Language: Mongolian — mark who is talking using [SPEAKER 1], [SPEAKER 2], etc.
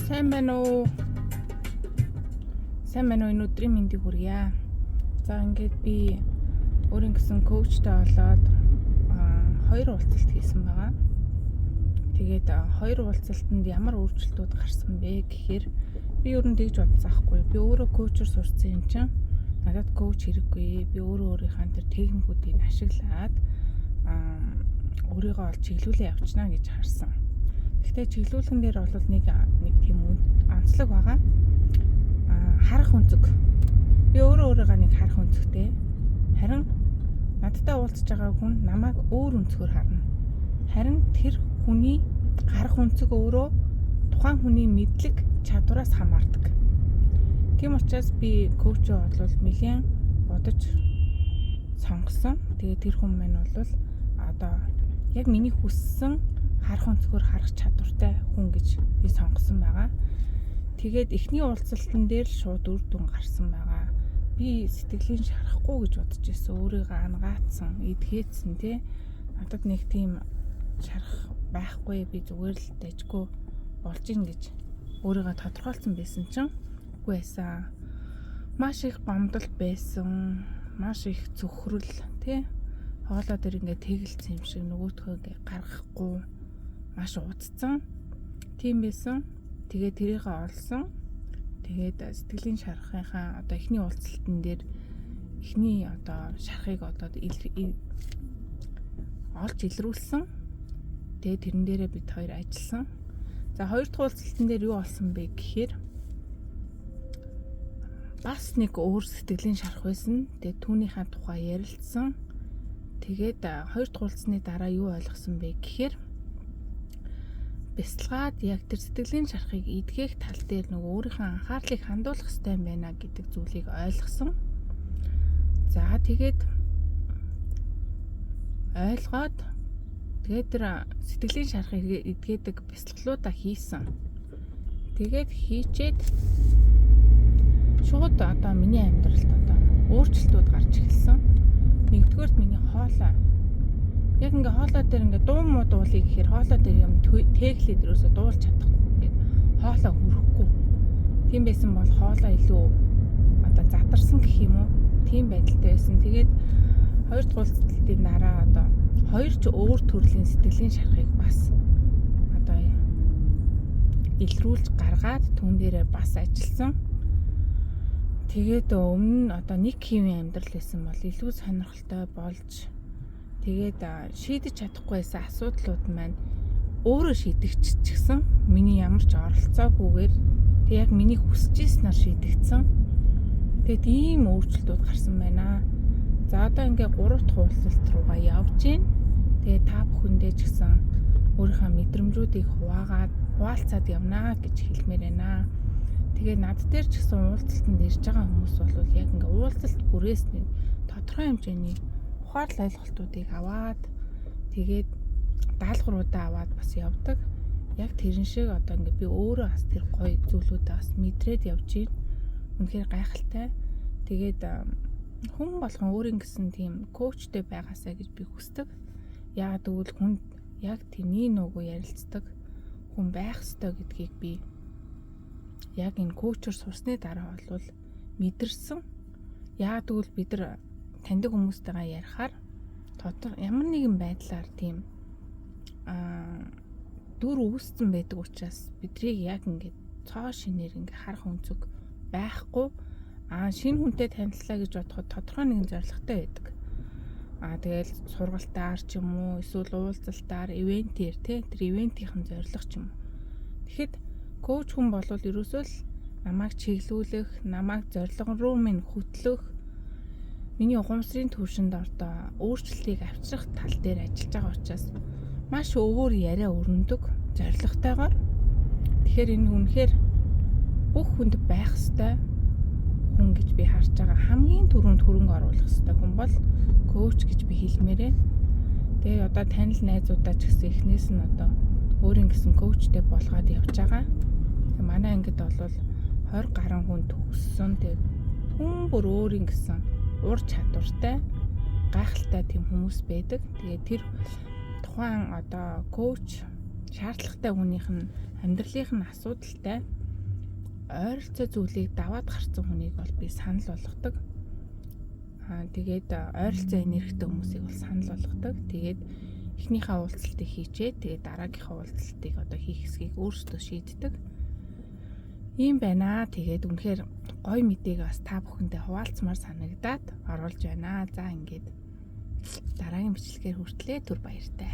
[SPEAKER 1] Сайн байна уу? Энэ өдрийн мэндийг хүргье. За ингээд би өөрийн гэсэн коучтой болоод 2 уулзалт хийсэн байгаа. Тэгээд 2 уулзалтанд ямар өөрчлөлтүүд гарсан бэ гэхээр би ер нь тэгж бодсон аахгүй. Би өөрөө коучор сурсан юм чинь надад коуч хэрэггүй. Би өөрийнхөө тэр техникүүдийг ашиглаад өөрийгөө олж чиглүүлээ явуулна гэж харсан. Гэхдээ чиглүүлэн дээр бол нэг тийм онцлог байгаа. Харах өнцөг. Би өөрийгөө нэг харах өнцгтэй. Харин надтай уулзж байгаа хүн намайг өөр өнцгөр харна. Харин тэр хүний харах өнцөг өөрөө тухайн хүний мэдлэг чадвараас хамаардаг. Тийм учраас би коучоо бол нэлээд бодож сонгосон. Тэгээд тэр хүн маань бол одоо яг миний хүссэн харах өнцгөр харах чадвартай хүн гэж би сонгосон байгаа. Тэгээд эхний уулзалтан дээр л шууд үр дүн гарсан байгаа. Би сэтгэлийн шарахгүй гэж бодож байсан. Өөрийгөө ангаацсан, эдгээцсэн тий. Надад нэг тийм шарах байхгүй. Би зүгээр л дэжгүй болж ийн гэж өөрийгөө тодорхойлсон байсан чинь үгүй байсан. Маш их гомдол байсан. Маш их зөвхөрөл тий. Хоолоо дээр ингээд тэгэлцсэн юм шиг нөгөөтгөө ингээд гаргахгүй маш уудцсан. Тийм байсан. Тэгээд тэрийгээ олсон. Тэгээд сэтгэлийн шарахынхаа одоо эхний уулзалтан дээр эхний одоо шарахыг одоо олж илрүүлсэн. Тэгээд тэрэн дээрээ бид хоёр ажилласан. За хоёр дахь уулзалтан дээр юу болсон бэ гэхээр бас нэг өөр сэтгэлийн шарах байсан. Тэгээд түүнийхээ тухай ярилцсан. Тэгээд хоёр дахь уулзсны дараа юу ойлгосон бэ гэхээр бяцлагаад яг тэр сэтгэлийн шарахыг эдгэх тал дээр нөгөө өөрийнхөө анхаарлыг хандуулах хэрэгтэй байна гэдэг зүйлийг ойлгосон. За тэгээд ойлгоод тэгээд тэр сэтгэлийн шарахыг эдгээдэг бяцлаглуудаа хийсэн. Тэгээд хийчээд шууд одоо миний амьдралд одоо өөрчлөлтүүд гарч эхэлсэн. Нэгдүгээрт миний хоолой яг ингээ хоолой дээр ингээ дуу муу дуулыг гэхээр хоолой дээр юм тэглээд ерөөсө дуулж чадахгүй ингээд хоолой хүрэхгүй. Тийм байсан бол хоолой илүү одоо задарсан гэх юм уу? Тийм байдалтай байсан. Тэгээд хоёр дахь уулзалтын дараа одоо хоёр ч өөр төрлийн сэтгэлийн шарахыг бас одоо илрүүлж гаргаад түн дээрээ бас ажилласан. Тэгээд өмнө нь одоо нэг хэвийн амьдрал байсан бол илүү сонирхолтой болж тэгээд шийдэж чадахгүй байсан асуудлууд маань өөрөө шийдэгдчихсэн. Миний ямар ч оролцоогүйгээр тэг яг миний хүсэж ирснээр шийдэгдсэн. Тэгээд ийм өөрчлөлтүүд гарсан байна. За одоо ингээ 3 дахь уулзалт руугаа явж гин. Тэгээд та бүхэндээ ч гэсэн өөрийнхөө мэдрэмжүүдийг хуваалцаад явнаа гэж хэлмээр байна. Тэгээд над дээр ч гэсэн уулзалтанд ирж байгаа хүмүүс бол яг ингээ уулзалт бүрээс нэг тодорхой хэмжээний ухаалал ойлголтуудыг аваад тэгээд даалгавруудаа аваад бас явдаг. Яг тэрэн шиг одоо ингээд би өөрөө бас тэр гоё зүйлүүдээ бас мэдрээд явж байна. Үнэхээр гайхалтай. Тэгээд хүн болгон өөрийн гэсэн тийм коучтэй байгаасаа гэж би хүсдэг. Яагаад гэвэл хүн яг тэний нөгөө ярилцдаг хүн байх ёстой гэдгийг би яг энэ коучор сурсны дараа бол мэдэрсэн. Яагаад гэвэл бид нар таньдаг хүмүүстэйгээ ярихаар ямар нэгэн байдлаар тийм дүр үүссэн байдаг учраас бидрийг яг ингээд цоо шинээр ингээд харах өнцөг байхгүй шинэ хүнтэй танилцлаа гэж бодоход тодорхой нэгэн зорилготой байдаг. Тэгэл сургалтаар ч юм уу эсвэл уулзалтаар ивентээр тэр ивентийн зорилго ч юм уу. Тэгэхэд коуч хүн бол ерөөсөө л намайг чиглүүлэх, намайг зорилго руу минь хөтлөх миний ухамсарын төвшөнд ордоо өөрчлөлтийг авчрах тал дээр ажиллаж байгаа учраас маш өөр яриа өрнөдөг зорилготойгоор. Тэгэхээр энэ үнэхээр бүх хүнд байх ёстой хүн гэж би харж байгаа. Хамгийн түрүүнд хөрөнгө оруулах ёстой хүн бол коуч гэж би хэлмээрээ. Тэгээ одоо танил найзуудаа ч гэсэн эхнээс нь одоо өөрийн гэсэн коучтэй болгоод явж байгаа. Тэгээ манай ангид бол 20 гаруй хүн төгссөн. Тэгээ хүн бүр өөрийн гэсэн ур чадвартай гайхалтай тийм хүмүүс байдаг. Тэгээд тэр тухайн одоо коуч шаардлагатай хүнийх нь амьдралынх нь асуудалтай ойролцоо зүйлийг даваад гарсан хүнийг бол би санал болгодог. Тэгээд ойролцоо энергитэй хүмүүсийг бол санал болгодог. Тэгээд эхнийхээ уулзалтыг хийчээ. Тэгээд дараагийнхаа уулзалтыг одоо хийх хэсгийг өөрсдөө шийддэг. Ийм байна. Тэгээд үнэхээр гоё мэдээг бас та бүхэндээ хуваалцмаар санагдаад оруулж байна. За ингээд дараагийн бичлэгээр хүртлээ түр баяртай.